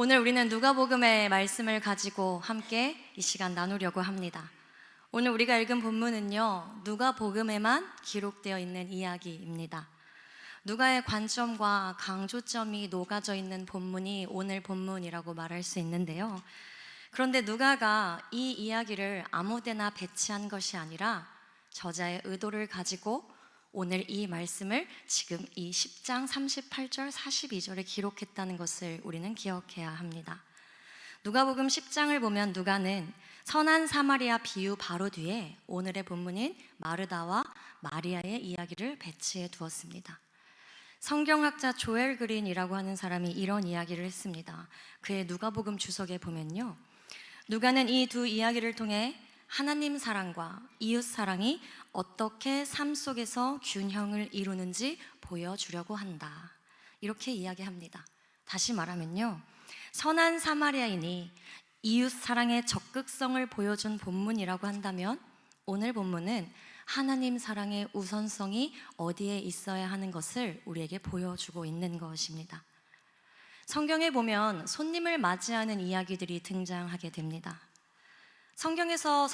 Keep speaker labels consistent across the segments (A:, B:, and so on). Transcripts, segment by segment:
A: 오늘 우리는 누가복음의 말씀을 가지고 함께 이 시간 나누려고 합니다. 오늘 우리가 읽은 본문은요, 누가복음에만 기록되어 있는 이야기입니다. 누가의 관점과 강조점이 녹아져 있는 본문이 오늘 본문이라고 말할 수 있는데요. 그런데 누가가 이 이야기를 아무데나 배치한 것이 아니라 저자의 의도를 가지고 오늘 이 말씀을 지금 이 10장 38절 42절에 기록했다는 것을 우리는 기억해야 합니다. 누가복음 10장을 보면 누가는 선한 사마리아 비유 바로 뒤에 오늘의 본문인 마르다와 마리아의 이야기를 배치해 두었습니다. 성경학자 조엘 그린이라고 하는 사람이 이런 이야기를 했습니다. 그의 누가복음 주석에 보면요, 누가는 이 두 이야기를 통해 하나님 사랑과 이웃 사랑이 어떻게 삶 속에서 균형을 이루는지 보여주려고 한다, 이렇게 이야기합니다. 다시 말하면요, 선한 사마리아인이 이웃 사랑의 적극성을 보여준 본문이라고 한다면 오늘 본문은 하나님 사랑의 우선성이 어디에 있어야 하는 것을 우리에게 보여주고 있는 것입니다. 성경에 보면 손님을 맞이하는 이야기들이 등장하게 됩니다. 성경에서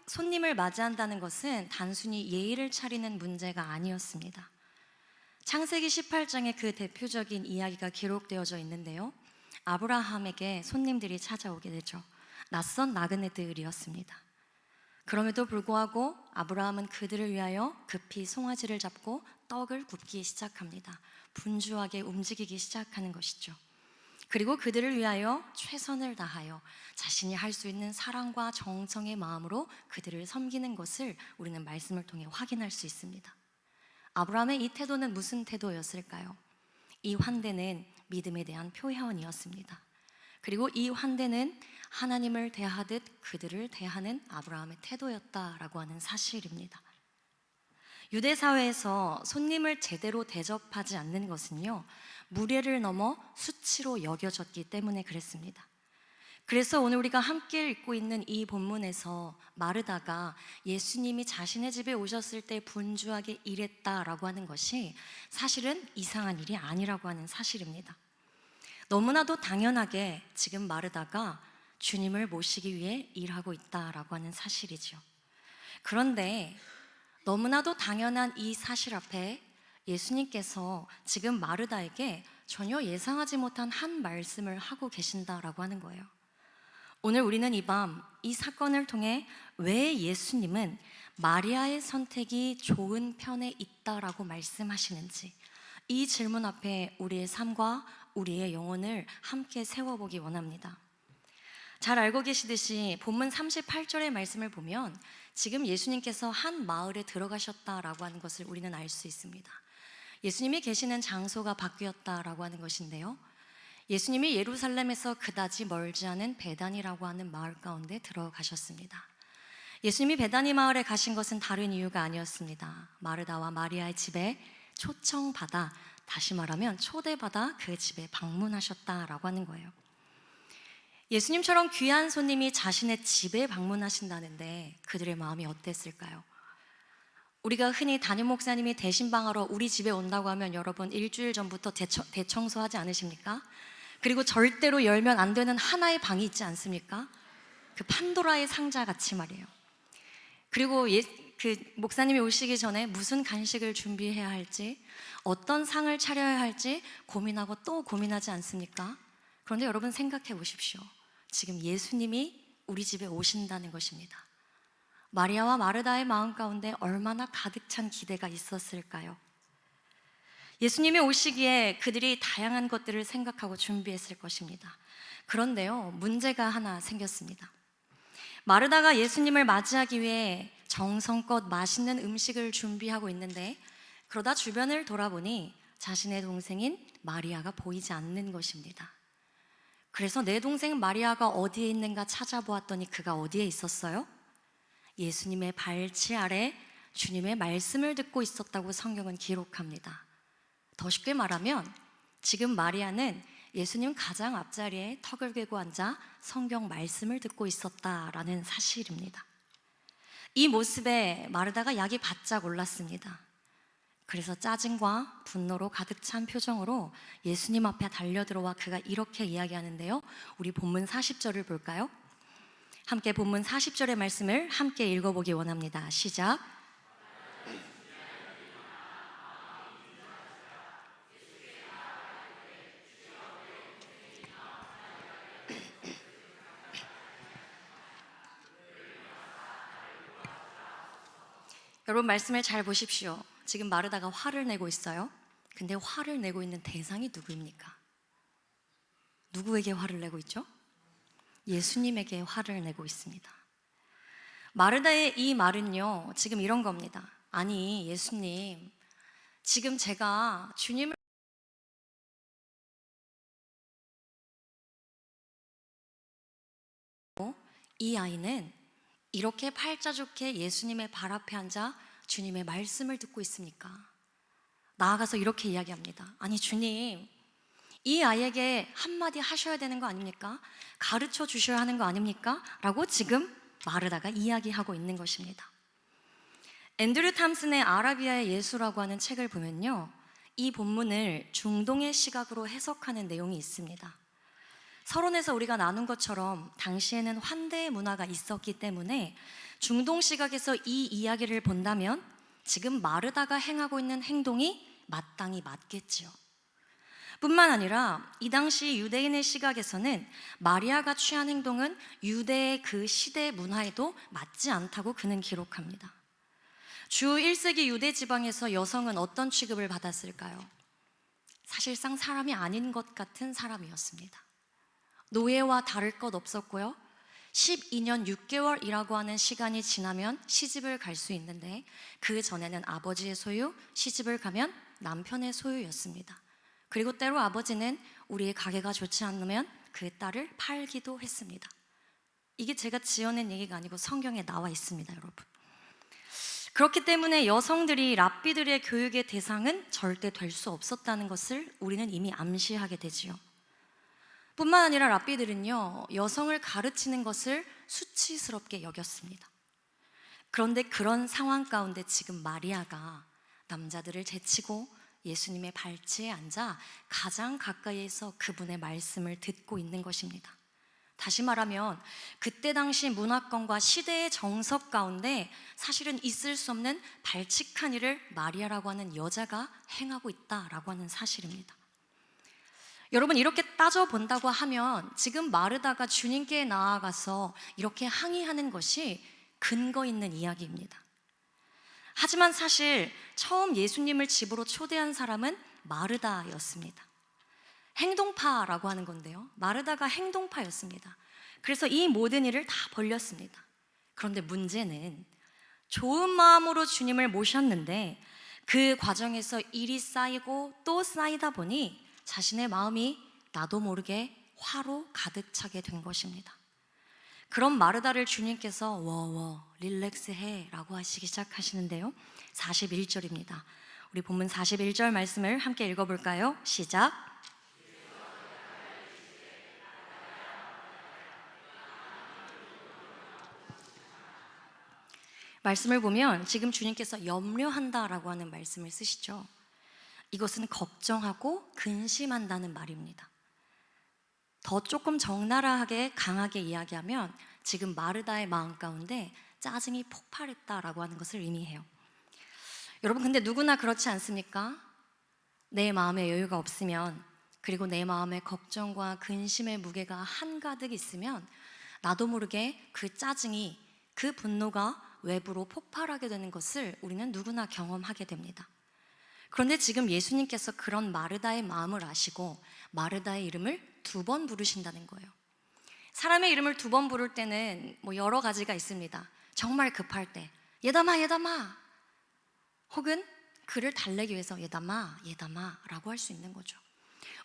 A: 손님을 맞이한다는 것은 단순히 예의를 차리는 문제가 아니었습니다. 창세기 18장에 그 대표적인 이야기가 기록되어져 있는데요, 아브라함에게 손님들이 찾아오게 되죠. 낯선 나그네들이었습니다. 그럼에도 불구하고 아브라함은 그들을 위하여 급히 송아지를 잡고 떡을 굽기 시작합니다. 분주하게 움직이기 시작하는 것이죠. 그리고 그들을 위하여 최선을 다하여 자신이 할 수 있는 사랑과 정성의 마음으로 그들을 섬기는 것을 우리는 말씀을 통해 확인할 수 있습니다. 아브라함의 이 태도는 무슨 태도였을까요? 이 환대는 믿음에 대한 표현이었습니다. 그리고 이 환대는 하나님을 대하듯 그들을 대하는 아브라함의 태도였다라고 하는 사실입니다. 유대 사회에서 손님을 제대로 대접하지 않는 것은요, 무례를 넘어 수치로 여겨졌기 때문에 그랬습니다. 그래서 오늘 우리가 함께 읽고 있는 이 본문에서 마르다가 예수님이 자신의 집에 오셨을 때 분주하게 일했다라고 하는 것이 사실은 이상한 일이 아니라고 하는 사실입니다. 너무나도 당연하게 지금 마르다가 주님을 모시기 위해 일하고 있다라고 하는 사실이죠. 그런데 너무나도 당연한 이 사실 앞에 예수님께서 지금 마르다에게 전혀 예상하지 못한 한 말씀을 하고 계신다라고 하는 거예요. 오늘 우리는 이 밤 이 사건을 통해 왜 예수님은 마리아의 선택이 좋은 편에 있다라고 말씀하시는지, 이 질문 앞에 우리의 삶과 우리의 영혼을 함께 세워보기 원합니다. 잘 알고 계시듯이 본문 38절의 말씀을 보면 지금 예수님께서 한 마을에 들어가셨다라고 하는 것을 우리는 알 수 있습니다. 예수님이 계시는 장소가 바뀌었다라고 하는 것인데요, 예수님이 예루살렘에서 그다지 멀지 않은 베단이라고 하는 마을 가운데 들어가셨습니다. 예수님이 베다니 마을에 가신 것은 다른 이유가 아니었습니다. 마르다와 마리아의 집에 초청받아, 다시 말하면 초대받아 그 집에 방문하셨다라고 하는 거예요. 예수님처럼 귀한 손님이 자신의 집에 방문하신다는데 그들의 마음이 어땠을까요? 우리가 흔히 담임 목사님이 대신방하러 우리 집에 온다고 하면 여러분 일주일 전부터 대청소하지 않으십니까? 그리고 절대로 열면 안 되는 하나의 방이 있지 않습니까? 그 판도라의 상자 같이 말이에요. 그리고 그 목사님이 오시기 전에 무슨 간식을 준비해야 할지, 어떤 상을 차려야 할지 고민하고 또 고민하지 않습니까? 그런데 여러분 생각해 보십시오. 지금 예수님이 우리 집에 오신다는 것입니다. 마리아와 마르다의 마음 가운데 얼마나 가득 찬 기대가 있었을까요? 예수님이 오시기에 그들이 다양한 것들을 생각하고 준비했을 것입니다. 그런데요, 문제가 하나 생겼습니다. 마르다가 예수님을 맞이하기 위해 정성껏 맛있는 음식을 준비하고 있는데 그러다 주변을 돌아보니 자신의 동생인 마리아가 보이지 않는 것입니다. 그래서 내 동생 마리아가 어디에 있는가 찾아보았더니 그가 어디에 있었어요? 예수님의 발치 아래 주님의 말씀을 듣고 있었다고 성경은 기록합니다. 더 쉽게 말하면 지금 마리아는 예수님 가장 앞자리에 턱을 괴고 앉아 성경 말씀을 듣고 있었다라는 사실입니다. 이 모습에 마르다가 약이 바짝 올랐습니다. 그래서 짜증과 분노로 가득 찬 표정으로 예수님 앞에 달려들어와 그가 이렇게 이야기하는데요. 우리 본문 40절을 볼까요? 함께 본문 40절의 말씀을 함께 읽어보기 원합니다. 시작. 여러분 말씀을 잘 보십시오. 지금 마르다가 화를 내고 있어요. 근데 화를 내고 있는 대상이 누구입니까? 누구에게 화를 내고 있죠? 예수님에게 화를 내고 있습니다. 마르다의 이 말은요, 지금 이런 겁니다. 아니, 예수님, 지금 제가 주님을 이 아이는 이렇게 팔자 좋게 예수님의 발 앞에 앉아 주님의 말씀을 듣고 있습니까? 나아가서 이렇게 이야기합니다. 아니, 주님, 이 아이에게 한마디 하셔야 되는 거 아닙니까? 가르쳐 주셔야 하는 거 아닙니까? 라고 지금 마르다가 이야기하고 있는 것입니다. 앤드류 탐슨의 아라비아의 예수라고 하는 책을 보면요, 이 본문을 중동의 시각으로 해석하는 내용이 있습니다. 서론에서 우리가 나눈 것처럼 당시에는 환대의 문화가 있었기 때문에 중동 시각에서 이 이야기를 본다면 지금 마르다가 행하고 있는 행동이 마땅히 맞겠지요. 뿐만 아니라 이 당시 유대인의 시각에서는 마리아가 취한 행동은 유대의 그 시대 문화에도 맞지 않다고 그는 기록합니다. 주 1세기 유대 지방에서 여성은 어떤 취급을 받았을까요? 사실상 사람이 아닌 것 같은 사람이었습니다. 노예와 다를 것 없었고요. 12년 6개월이라고 하는 시간이 지나면 시집을 갈 수 있는데 그 전에는 아버지의 소유, 시집을 가면 남편의 소유였습니다. 그리고 때로 아버지는 우리의 가게가 좋지 않으면 그 딸을 팔기도 했습니다. 이게 제가 지어낸 얘기가 아니고 성경에 나와 있습니다, 여러분. 그렇기 때문에 여성들이 랍비들의 교육의 대상은 절대 될 수 없었다는 것을 우리는 이미 암시하게 되지요. 뿐만 아니라 랍비들은요, 여성을 가르치는 것을 수치스럽게 여겼습니다. 그런데 그런 상황 가운데 지금 마리아가 남자들을 제치고 예수님의 발치에 앉아 가장 가까이에서 그분의 말씀을 듣고 있는 것입니다. 다시 말하면 그때 당시 문화권과 시대의 정석 가운데 사실은 있을 수 없는 발칙한 일을 마리아라고 하는 여자가 행하고 있다라고 하는 사실입니다. 여러분, 이렇게 따져본다고 하면 지금 마르다가 주님께 나아가서 이렇게 항의하는 것이 근거 있는 이야기입니다. 하지만 사실 처음 예수님을 집으로 초대한 사람은 마르다였습니다. 행동파라고 하는 건데요, 마르다가 행동파였습니다. 그래서 이 모든 일을 다 벌렸습니다. 그런데 문제는 좋은 마음으로 주님을 모셨는데 그 과정에서 일이 쌓이고 또 쌓이다 보니 자신의 마음이 나도 모르게 화로 가득 차게 된 것입니다. 그런 마르다를 주님께서 워워 릴렉스해 라고 하시기 시작하시는데요, 41절입니다. 우리 본문 41절 말씀을 함께 읽어볼까요? 시작. 말씀을 보면 지금 주님께서 염려한다라고 하는 말씀을 쓰시죠. 이것은 걱정하고 근심한다는 말입니다. 더 조금 적나라하게 강하게 이야기하면 지금 마르다의 마음 가운데 짜증이 폭발했다라고 하는 것을 의미해요. 여러분, 근데 누구나 그렇지 않습니까? 내 마음에 여유가 없으면, 그리고 내 마음에 걱정과 근심의 무게가 한가득 있으면 나도 모르게 그 짜증이, 그 분노가 외부로 폭발하게 되는 것을 우리는 누구나 경험하게 됩니다. 그런데 지금 예수님께서 그런 마르다의 마음을 아시고 마르다의 이름을 2번 부르신다는 거예요. 사람의 이름을 2번 부를 때는 여러 가지가 있습니다. 정말 급할 때 예담아 예담아, 혹은 그를 달래기 위해서 예담아 예담아 라고 할 수 있는 거죠.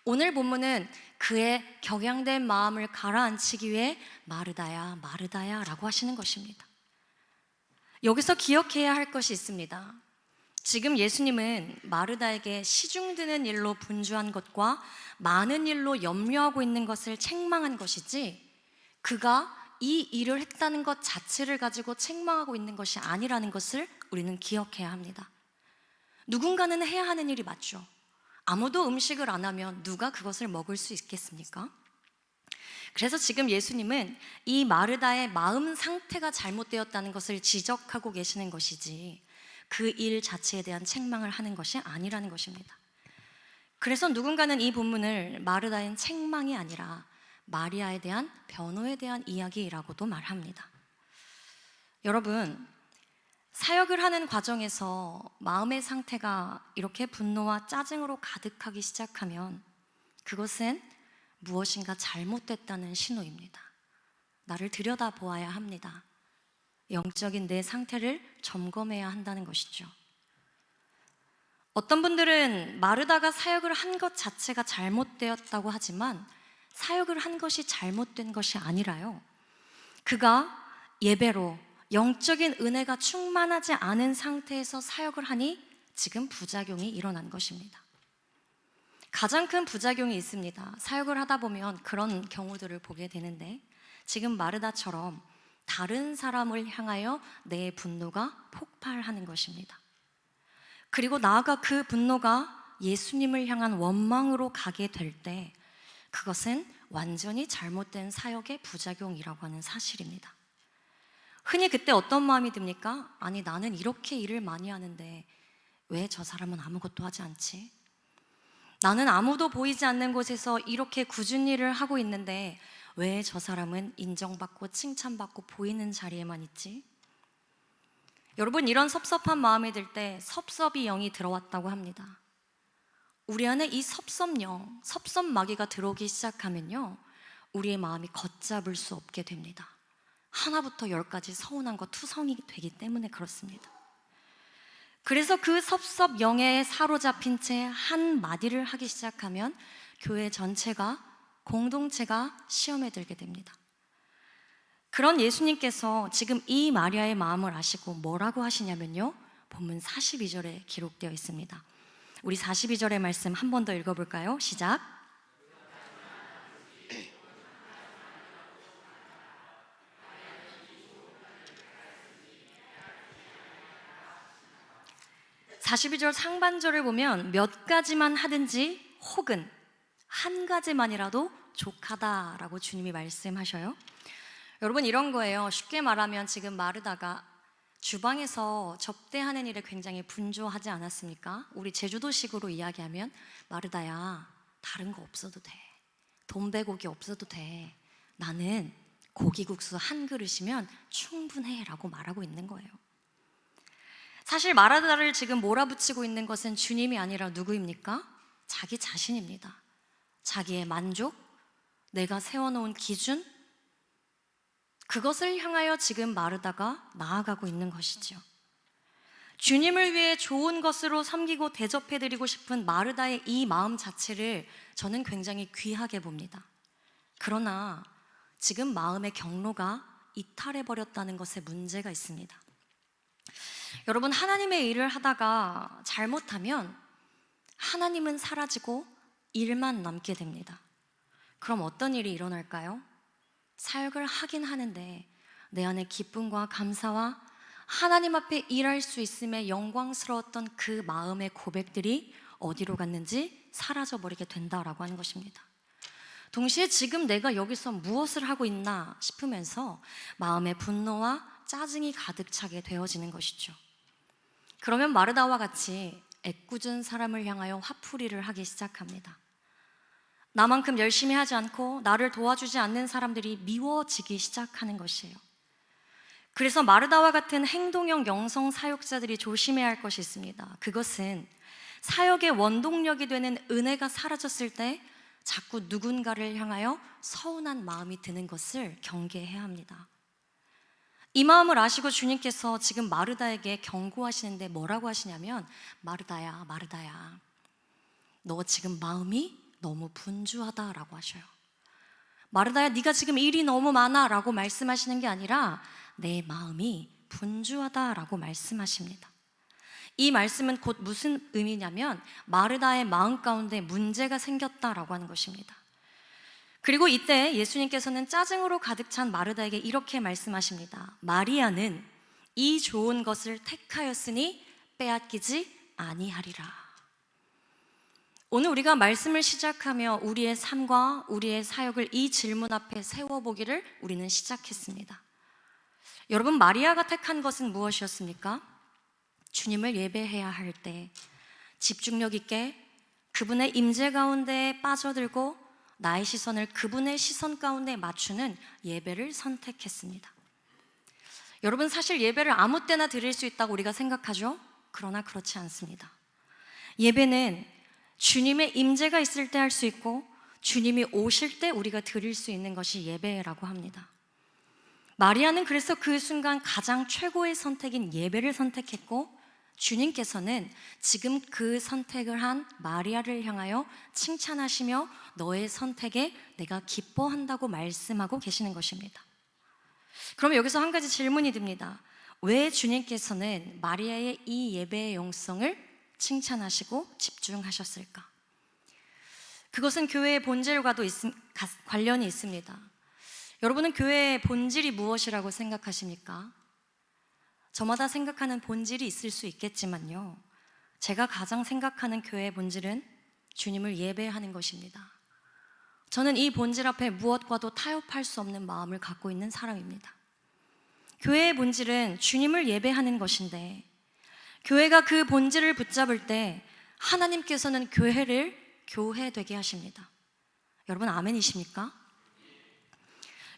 A: 오늘 본문은 그의 격양된 마음을 가라앉히기 위해 마르다야 마르다야 라고 하시는 것입니다. 여기서 기억해야 할 것이 있습니다. 지금 예수님은 마르다에게 시중드는 일로 분주한 것과 많은 일로 염려하고 있는 것을 책망한 것이지, 그가 이 일을 했다는 것 자체를 가지고 책망하고 있는 것이 아니라는 것을 우리는 기억해야 합니다. 누군가는 해야 하는 일이 맞죠. 아무도 음식을 안 하면 누가 그것을 먹을 수 있겠습니까? 그래서 지금 예수님은 이 마르다의 마음 상태가 잘못되었다는 것을 지적하고 계시는 것이지 그 일 자체에 대한 책망을 하는 것이 아니라는 것입니다. 그래서 누군가는 이 본문을 마르다의 책망이 아니라 마리아에 대한 변호에 대한 이야기라고도 말합니다. 여러분, 사역을 하는 과정에서 마음의 상태가 이렇게 분노와 짜증으로 가득하기 시작하면 그것은 무엇인가 잘못됐다는 신호입니다. 나를 들여다보아야 합니다. 영적인 내 상태를 점검해야 한다는 것이죠. 어떤 분들은 마르다가 사역을 한 것 자체가 잘못되었다고 하지만 사역을 한 것이 잘못된 것이 아니라요, 그가 예배로 영적인 은혜가 충만하지 않은 상태에서 사역을 하니 지금 부작용이 일어난 것입니다. 가장 큰 부작용이 있습니다. 사역을 하다 보면 그런 경우들을 보게 되는데, 지금 마르다처럼 다른 사람을 향하여 내 분노가 폭발하는 것입니다. 그리고 나아가 그 분노가 예수님을 향한 원망으로 가게 될 때 그것은 완전히 잘못된 사역의 부작용이라고 하는 사실입니다. 흔히 그때 어떤 마음이 듭니까? 아니, 나는 이렇게 일을 많이 하는데 왜 저 사람은 아무것도 하지 않지? 나는 아무도 보이지 않는 곳에서 이렇게 꾸준히 일을 하고 있는데 왜 저 사람은 인정받고 칭찬받고 보이는 자리에만 있지? 여러분, 이런 섭섭한 마음이 들 때 섭섭이 영이 들어왔다고 합니다. 우리 안에 이 섭섭영, 섭섭마귀가 들어오기 시작하면요, 우리의 마음이 걷잡을 수 없게 됩니다. 하나부터 열까지 서운한 거 투성이 되기 때문에 그렇습니다. 그래서 그 섭섭영에 사로잡힌 채 한마디를 하기 시작하면 교회 전체가, 공동체가 시험에 들게 됩니다. 그런 예수님께서 지금 이 마리아의 마음을 아시고 뭐라고 하시냐면요, 본문 42절에 기록되어 있습니다. 우리 42절의 말씀 한 번 더 읽어볼까요? 시작. 42절 상반절을 보면 몇 가지만 하든지 혹은 한 가지만이라도 족하다라고 주님이 말씀하셔요. 여러분, 이런 거예요. 쉽게 말하면 지금 마르다가 주방에서 접대하는 일에 굉장히 분주하지 않았습니까? 우리 제주도식으로 이야기하면, 마르다야, 다른 거 없어도 돼. 돈베고기 없어도 돼. 나는 고기국수 한 그릇이면 충분해 라고 말하고 있는 거예요. 사실 마르다를 지금 몰아붙이고 있는 것은 주님이 아니라 누구입니까? 자기 자신입니다. 자기의 만족, 내가 세워놓은 기준, 그것을 향하여 지금 마르다가 나아가고 있는 것이죠. 주님을 위해 좋은 것으로 섬기고 대접해드리고 싶은 마르다의 이 마음 자체를 저는 굉장히 귀하게 봅니다. 그러나 지금 마음의 경로가 이탈해버렸다는 것에 문제가 있습니다. 여러분, 하나님의 일을 하다가 잘못하면 하나님은 사라지고 일만 남게 됩니다. 그럼 어떤 일이 일어날까요? 사역을 하긴 하는데 내 안에 기쁨과 감사와 하나님 앞에 일할 수 있음에 영광스러웠던 그 마음의 고백들이 어디로 갔는지 사라져버리게 된다라고 하는 것입니다. 동시에 지금 내가 여기서 무엇을 하고 있나 싶으면서 마음의 분노와 짜증이 가득 차게 되어지는 것이죠. 그러면 마르다와 같이 애꿎은 사람을 향하여 화풀이를 하기 시작합니다. 나만큼 열심히 하지 않고 나를 도와주지 않는 사람들이 미워지기 시작하는 것이에요. 그래서 마르다와 같은 행동형 영성 사역자들이 조심해야 할 것이 있습니다. 그것은 사역의 원동력이 되는 은혜가 사라졌을 때 자꾸 누군가를 향하여 서운한 마음이 드는 것을 경계해야 합니다. 이 마음을 아시고 주님께서 지금 마르다에게 경고하시는데 뭐라고 하시냐면, 마르다야, 마르다야, 너 지금 마음이 너무 분주하다라고 하셔요. 마르다야, 네가 지금 일이 너무 많아 라고 말씀하시는 게 아니라 내 마음이 분주하다라고 말씀하십니다. 이 말씀은 곧 무슨 의미냐면 마르다의 마음 가운데 문제가 생겼다라고 하는 것입니다. 그리고 이때 예수님께서는 짜증으로 가득 찬 마르다에게 이렇게 말씀하십니다. 마리아는 이 좋은 것을 택하였으니 빼앗기지 아니하리라. 오늘 우리가 말씀을 시작하며 우리의 삶과 우리의 사역을 이 질문 앞에 세워보기를 우리는 시작했습니다. 여러분, 마리아가 택한 것은 무엇이었습니까? 주님을 예배해야 할 때 집중력 있게 그분의 임재 가운데 빠져들고 나의 시선을 그분의 시선 가운데 맞추는 예배를 선택했습니다. 여러분, 사실 예배를 아무 때나 드릴 수 있다고 우리가 생각하죠? 그러나 그렇지 않습니다. 예배는 주님의 임재가 있을 때 할 수 있고 주님이 오실 때 우리가 드릴 수 있는 것이 예배라고 합니다. 마리아는 그래서 그 순간 가장 최고의 선택인 예배를 선택했고, 주님께서는 지금 그 선택을 한 마리아를 향하여 칭찬하시며 너의 선택에 내가 기뻐한다고 말씀하고 계시는 것입니다. 그럼 여기서 한 가지 질문이 듭니다. 왜 주님께서는 마리아의 이 예배의 영성을 칭찬하시고 집중하셨을까? 그것은 교회의 본질과도 관련이 있습니다. 여러분은 교회의 본질이 무엇이라고 생각하십니까? 저마다 생각하는 본질이 있을 수 있겠지만요, 제가 가장 생각하는 교회의 본질은 주님을 예배하는 것입니다. 저는 이 본질 앞에 무엇과도 타협할 수 없는 마음을 갖고 있는 사람입니다. 교회의 본질은 주님을 예배하는 것인데, 교회가 그 본질을 붙잡을 때 하나님께서는 교회를 교회되게 하십니다. 여러분, 아멘이십니까?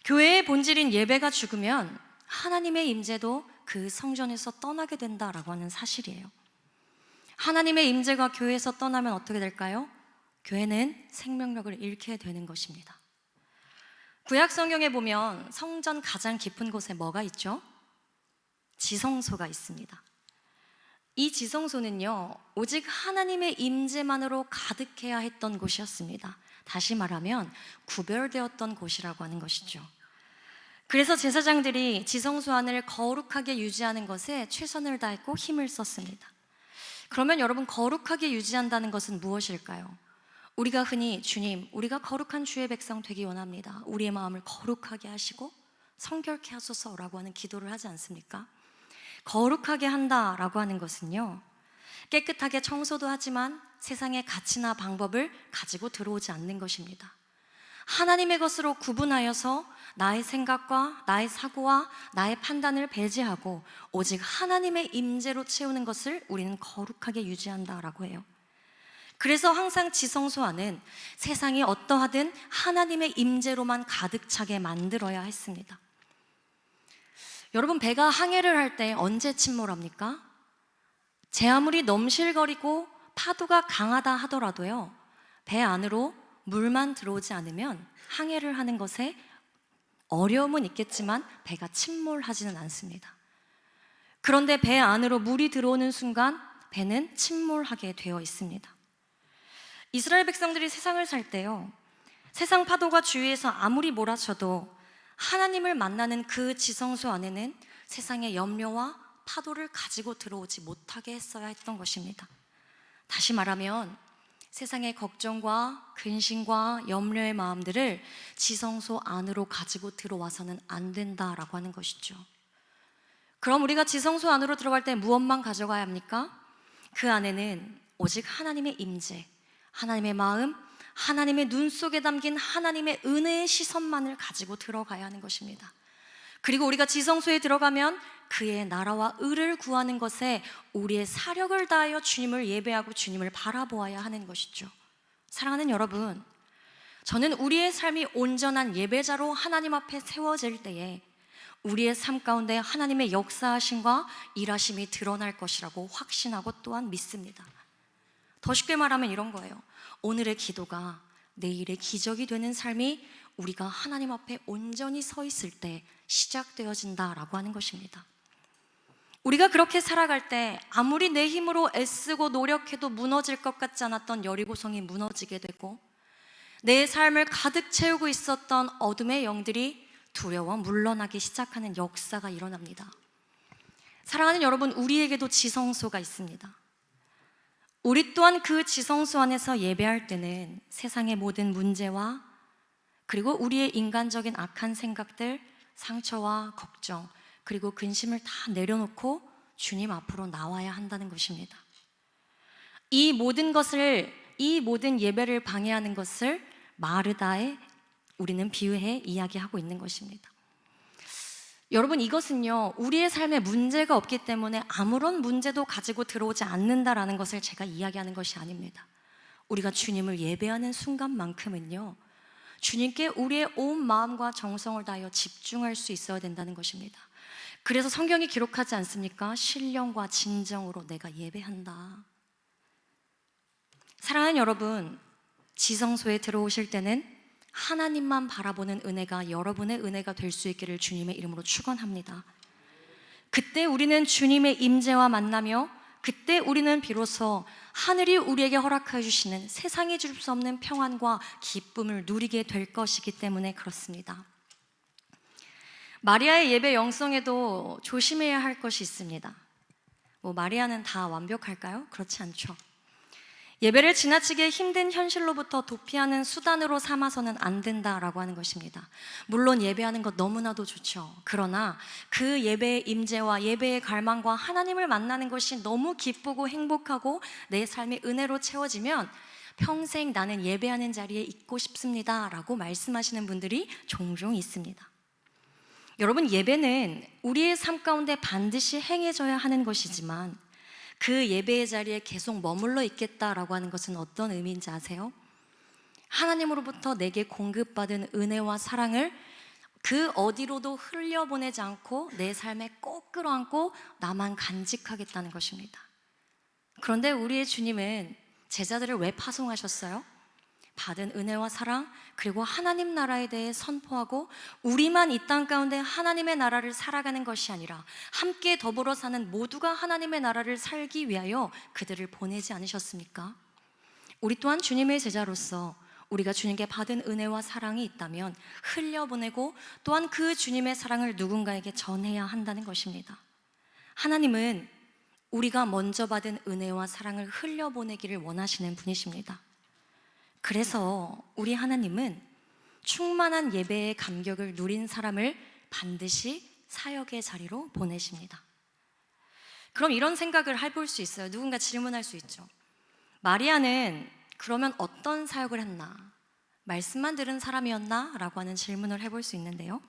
A: 교회의 본질인 예배가 죽으면 하나님의 임재도 그 성전에서 떠나게 된다라고 하는 사실이에요. 하나님의 임재가 교회에서 떠나면 어떻게 될까요? 교회는 생명력을 잃게 되는 것입니다. 구약 성경에 보면 성전 가장 깊은 곳에 뭐가 있죠? 지성소가 있습니다. 이 지성소는요, 오직 하나님의 임재만으로 가득해야 했던 곳이었습니다. 다시 말하면 구별되었던 곳이라고 하는 것이죠. 그래서 제사장들이 지성소 안을 거룩하게 유지하는 것에 최선을 다했고 힘을 썼습니다. 그러면 여러분, 거룩하게 유지한다는 것은 무엇일까요? 우리가 흔히 주님, 우리가 거룩한 주의 백성 되기 원합니다, 우리의 마음을 거룩하게 하시고 성결케 하소서라고 하는 기도를 하지 않습니까? 거룩하게 한다라고 하는 것은요, 깨끗하게 청소도 하지만 세상의 가치나 방법을 가지고 들어오지 않는 것입니다. 하나님의 것으로 구분하여서 나의 생각과 나의 사고와 나의 판단을 배제하고 오직 하나님의 임재로 채우는 것을 우리는 거룩하게 유지한다라고 해요. 그래서 항상 지성소 안은 세상이 어떠하든 하나님의 임재로만 가득 차게 만들어야 했습니다. 여러분, 배가 항해를 할 때 언제 침몰합니까? 제 아무리 넘실거리고 파도가 강하다 하더라도요, 배 안으로 물만 들어오지 않으면 항해를 하는 것에 어려움은 있겠지만 배가 침몰하지는 않습니다. 그런데 배 안으로 물이 들어오는 순간 배는 침몰하게 되어 있습니다. 이스라엘 백성들이 세상을 살 때요, 세상 파도가 주위에서 아무리 몰아쳐도 하나님을 만나는 그 지성소 안에는 세상의 염려와 파도를 가지고 들어오지 못하게 했어야 했던 것입니다. 다시 말하면 세상의 걱정과 근심과 염려의 마음들을 지성소 안으로 가지고 들어와서는 안 된다라고 하는 것이죠. 그럼 우리가 지성소 안으로 들어갈 때 무엇만 가져가야 합니까? 그 안에는 오직 하나님의 임재, 하나님의 마음, 하나님의 눈 속에 담긴 하나님의 은혜의 시선만을 가지고 들어가야 하는 것입니다. 그리고 우리가 지성소에 들어가면 그의 나라와 의를 구하는 것에 우리의 사력을 다하여 주님을 예배하고 주님을 바라보아야 하는 것이죠. 사랑하는 여러분, 저는 우리의 삶이 온전한 예배자로 하나님 앞에 세워질 때에 우리의 삶 가운데 하나님의 역사하심과 일하심이 드러날 것이라고 확신하고 또한 믿습니다. 더 쉽게 말하면 이런 거예요. 오늘의 기도가 내일의 기적이 되는 삶이 우리가 하나님 앞에 온전히 서 있을 때 시작되어진다라고 하는 것입니다. 우리가 그렇게 살아갈 때 아무리 내 힘으로 애쓰고 노력해도 무너질 것 같지 않았던 여리고성이 무너지게 되고, 내 삶을 가득 채우고 있었던 어둠의 영들이 두려워 물러나기 시작하는 역사가 일어납니다. 사랑하는 여러분, 우리에게도 지성소가 있습니다. 우리 또한 그 지성소 안에서 예배할 때는 세상의 모든 문제와 그리고 우리의 인간적인 악한 생각들, 상처와 걱정, 그리고 근심을 다 내려놓고 주님 앞으로 나와야 한다는 것입니다. 이 모든 예배를 방해하는 것을 마르다에 우리는 비유해 이야기하고 있는 것입니다. 여러분, 이것은요, 우리의 삶에 문제가 없기 때문에 아무런 문제도 가지고 들어오지 않는다라는 것을 제가 이야기하는 것이 아닙니다. 우리가 주님을 예배하는 순간만큼은요, 주님께 우리의 온 마음과 정성을 다하여 집중할 수 있어야 된다는 것입니다. 그래서 성경이 기록하지 않습니까? 신령과 진정으로 내가 예배한다. 사랑하는 여러분, 지성소에 들어오실 때는 하나님만 바라보는 은혜가 여러분의 은혜가 될 수 있기를 주님의 이름으로 축원합니다. 그때 우리는 주님의 임재와 만나며, 그때 우리는 비로소 하늘이 우리에게 허락해 주시는 세상이 줄 수 없는 평안과 기쁨을 누리게 될 것이기 때문에 그렇습니다. 마리아의 예배 영성에도 조심해야 할 것이 있습니다. 마리아는 다 완벽할까요? 그렇지 않죠. 예배를 지나치게 힘든 현실로부터 도피하는 수단으로 삼아서는 안 된다라고 하는 것입니다. 물론 예배하는 것 너무나도 좋죠. 그러나 그 예배의 임재와 예배의 갈망과 하나님을 만나는 것이 너무 기쁘고 행복하고 내 삶의 은혜로 채워지면 평생 나는 예배하는 자리에 있고 싶습니다 라고 말씀하시는 분들이 종종 있습니다. 여러분, 예배는 우리의 삶 가운데 반드시 행해져야 하는 것이지만 그 예배의 자리에 계속 머물러 있겠다라고 하는 것은 어떤 의미인지 아세요? 하나님으로부터 내게 공급받은 은혜와 사랑을 그 어디로도 흘려보내지 않고 내 삶에 꼭 끌어안고 나만 간직하겠다는 것입니다. 그런데 우리의 주님은 제자들을 왜 파송하셨어요? 받은 은혜와 사랑, 그리고 하나님 나라에 대해 선포하고 우리만 이 땅 가운데 하나님의 나라를 살아가는 것이 아니라 함께 더불어 사는 모두가 하나님의 나라를 살기 위하여 그들을 보내지 않으셨습니까? 우리 또한 주님의 제자로서 우리가 주님께 받은 은혜와 사랑이 있다면 흘려보내고 또한 그 주님의 사랑을 누군가에게 전해야 한다는 것입니다. 하나님은 우리가 먼저 받은 은혜와 사랑을 흘려보내기를 원하시는 분이십니다. 그래서 우리 하나님은 충만한 예배의 감격을 누린 사람을 반드시 사역의 자리로 보내십니다. 그럼 이런 생각을 해볼 수 있어요. 누군가 질문할 수 있죠. 마리아는 그러면 어떤 사역을 했나? 말씀만 들은 사람이었나? 라고 하는 질문을 해볼 수 있는데요.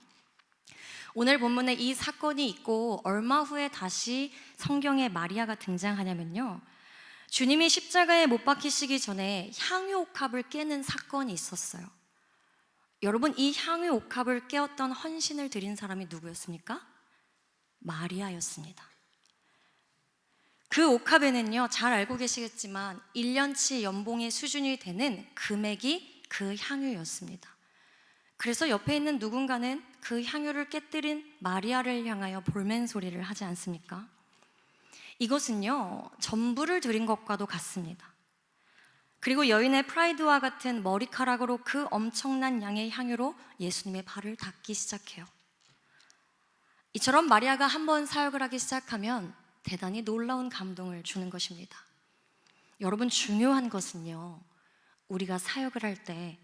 A: 오늘 본문에 이 사건이 있고 얼마 후에 다시 성경에 마리아가 등장하냐면요, 주님이 십자가에 못 박히시기 전에 향유옥합을 깨는 사건이 있었어요. 여러분, 이 향유옥합을 깨었던 헌신을 드린 사람이 누구였습니까? 마리아였습니다. 그 옥합에는요, 잘 알고 계시겠지만 1년치 연봉의 수준이 되는 금액이 그 향유였습니다. 그래서 옆에 있는 누군가는 그 향유를 깨뜨린 마리아를 향하여 볼멘소리를 하지 않습니까? 이것은요, 전부를 드린 것과도 같습니다. 그리고 여인의 프라이드와 같은 머리카락으로 그 엄청난 양의 향유로 예수님의 발을 닦기 시작해요. 이처럼 마리아가 한번 사역을 하기 시작하면 대단히 놀라운 감동을 주는 것입니다. 여러분, 중요한 것은요, 우리가 사역을 할 때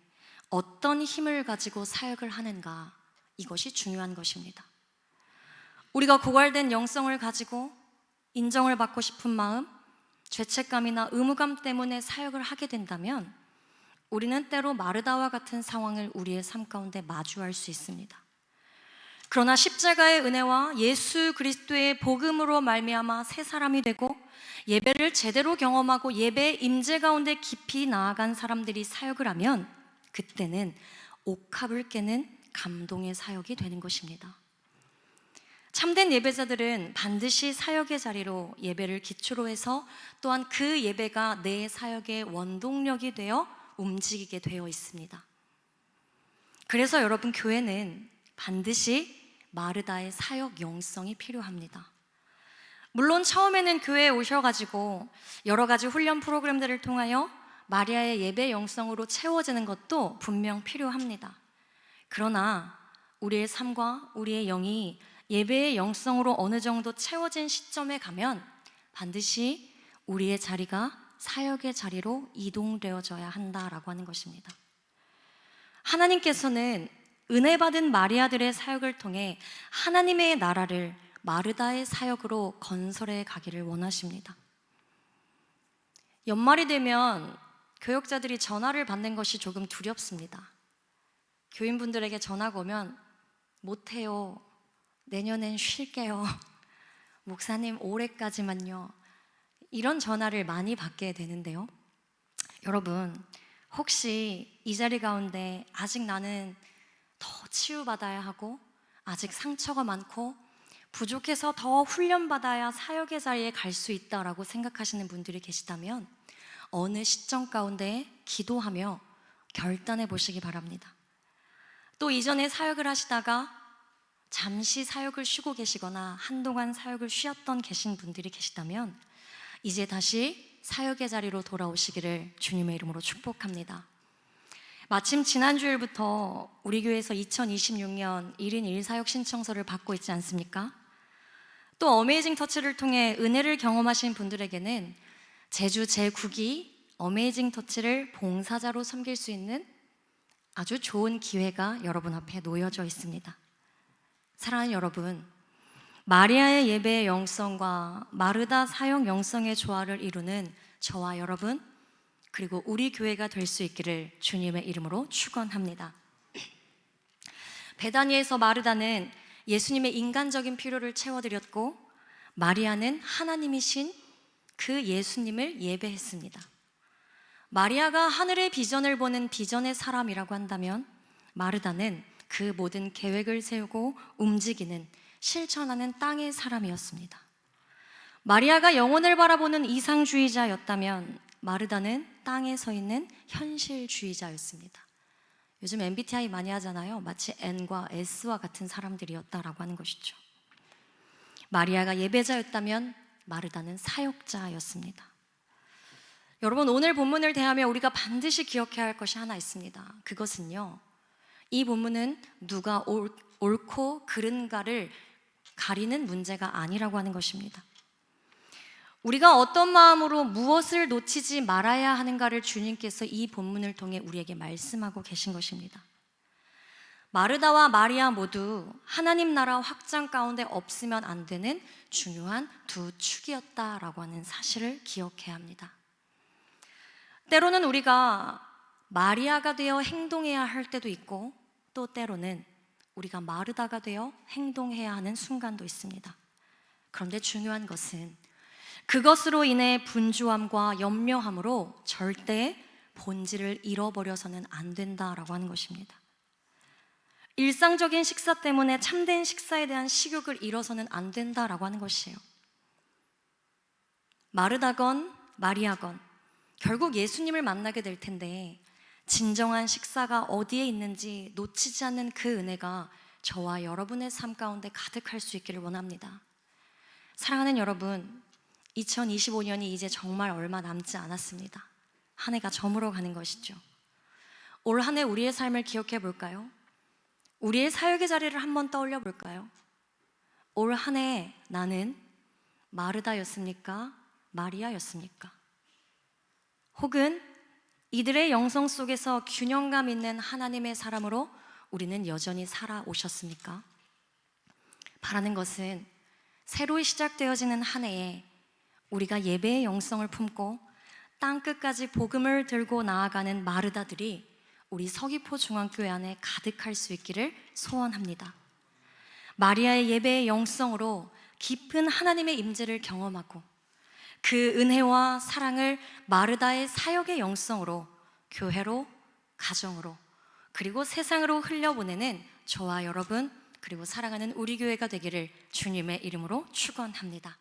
A: 어떤 힘을 가지고 사역을 하는가, 이것이 중요한 것입니다. 우리가 고갈된 영성을 가지고 인정을 받고 싶은 마음, 죄책감이나 의무감 때문에 사역을 하게 된다면 우리는 때로 마르다와 같은 상황을 우리의 삶 가운데 마주할 수 있습니다. 그러나 십자가의 은혜와 예수 그리스도의 복음으로 말미암아 새 사람이 되고 예배를 제대로 경험하고 예배의 임재 가운데 깊이 나아간 사람들이 사역을 하면 그때는 옥합을 깨는 감동의 사역이 되는 것입니다. 참된 예배자들은 반드시 사역의 자리로 예배를 기초로 해서 또한 그 예배가 내 사역의 원동력이 되어 움직이게 되어 있습니다. 그래서 여러분, 교회는 반드시 마르다의 사역 영성이 필요합니다. 물론 처음에는 교회에 오셔가지고 여러 가지 훈련 프로그램들을 통하여 마리아의 예배 영성으로 채워지는 것도 분명 필요합니다. 그러나 우리의 삶과 우리의 영이 예배의 영성으로 어느 정도 채워진 시점에 가면 반드시 우리의 자리가 사역의 자리로 이동되어져야 한다라고 하는 것입니다. 하나님께서는 은혜 받은 마리아들의 사역을 통해 하나님의 나라를 마르다의 사역으로 건설해 가기를 원하십니다. 연말이 되면 교역자들이 전화를 받는 것이 조금 두렵습니다. 교인분들에게 전화가 오면 못해요. 내년엔 쉴게요. 목사님 올해까지만요. 이런 전화를 많이 받게 되는데요. 여러분, 혹시 이 자리 가운데 아직 나는 더 치유받아야 하고 아직 상처가 많고 부족해서 더 훈련받아야 사역의 자리에 갈 수 있다라고 생각하시는 분들이 계시다면 어느 시점 가운데 기도하며 결단해 보시기 바랍니다. 또 이전에 사역을 하시다가 잠시 사역을 쉬고 계시거나 한동안 사역을 쉬었던 계신 분들이 계시다면 이제 다시 사역의 자리로 돌아오시기를 주님의 이름으로 축복합니다. 마침 지난 주일부터 우리 교회에서 2026년 1인 1사역 신청서를 받고 있지 않습니까? 또 어메이징 터치를 통해 은혜를 경험하신 분들에게는 제주 제9기 어메이징 터치를 봉사자로 섬길 수 있는 아주 좋은 기회가 여러분 앞에 놓여져 있습니다. 사랑하는 여러분, 마리아의 예배의 영성과 마르다 사역 영성의 조화를 이루는 저와 여러분, 그리고 우리 교회가 될 수 있기를 주님의 이름으로 축원합니다. 베다니에서 마르다는 예수님의 인간적인 필요를 채워드렸고 마리아는 하나님이신 그 예수님을 예배했습니다. 마리아가 하늘의 비전을 보는 비전의 사람이라고 한다면 마르다는 그 모든 계획을 세우고 움직이는 실천하는 땅의 사람이었습니다. 마리아가 영혼을 바라보는 이상주의자였다면 마르다는 땅에 서 있는 현실주의자였습니다. 요즘 MBTI 많이 하잖아요. 마치 N과 S와 같은 사람들이었다라고 하는 것이죠. 마리아가 예배자였다면 마르다는 사역자였습니다. 여러분, 오늘 본문을 대하며 우리가 반드시 기억해야 할 것이 하나 있습니다. 그것은요, 이 본문은 누가 옳고 그른가를 가리는 문제가 아니라고 하는 것입니다. 우리가 어떤 마음으로 무엇을 놓치지 말아야 하는가를 주님께서 이 본문을 통해 우리에게 말씀하고 계신 것입니다. 마르다와 마리아 모두 하나님 나라 확장 가운데 없으면 안 되는 중요한 두 축이었다라고 하는 사실을 기억해야 합니다. 때로는 우리가 마리아가 되어 행동해야 할 때도 있고 또 때로는 우리가 마르다가 되어 행동해야 하는 순간도 있습니다. 그런데 중요한 것은 그것으로 인해 분주함과 염려함으로 절대 본질을 잃어버려서는 안 된다라고 하는 것입니다. 일상적인 식사 때문에 참된 식사에 대한 식욕을 잃어서는 안 된다라고 하는 것이에요. 마르다건 마리아건 결국 예수님을 만나게 될 텐데 진정한 식사가 어디에 있는지 놓치지 않는 그 은혜가 저와 여러분의 삶 가운데 가득할 수 있기를 원합니다. 사랑하는 여러분, 2025년이 이제 정말 얼마 남지 않았습니다. 한 해가 저물어 가는 것이죠. 올 한 해 우리의 삶을 기억해 볼까요? 우리의 사역의 자리를 한번 떠올려 볼까요? 올 한 해 나는 마르다였습니까? 마리아였습니까? 혹은 이들의 영성 속에서 균형감 있는 하나님의 사람으로 우리는 여전히 살아오셨습니까? 바라는 것은 새로 시작되어지는 한 해에 우리가 예배의 영성을 품고 땅끝까지 복음을 들고 나아가는 마르다들이 우리 서귀포 중앙교회 안에 가득할 수 있기를 소원합니다. 마리아의 예배의 영성으로 깊은 하나님의 임재를 경험하고 그 은혜와 사랑을 마르다의 사역의 영성으로 교회로, 가정으로, 그리고 세상으로 흘려보내는 저와 여러분, 그리고 사랑하는 우리 교회가 되기를 주님의 이름으로 축원합니다.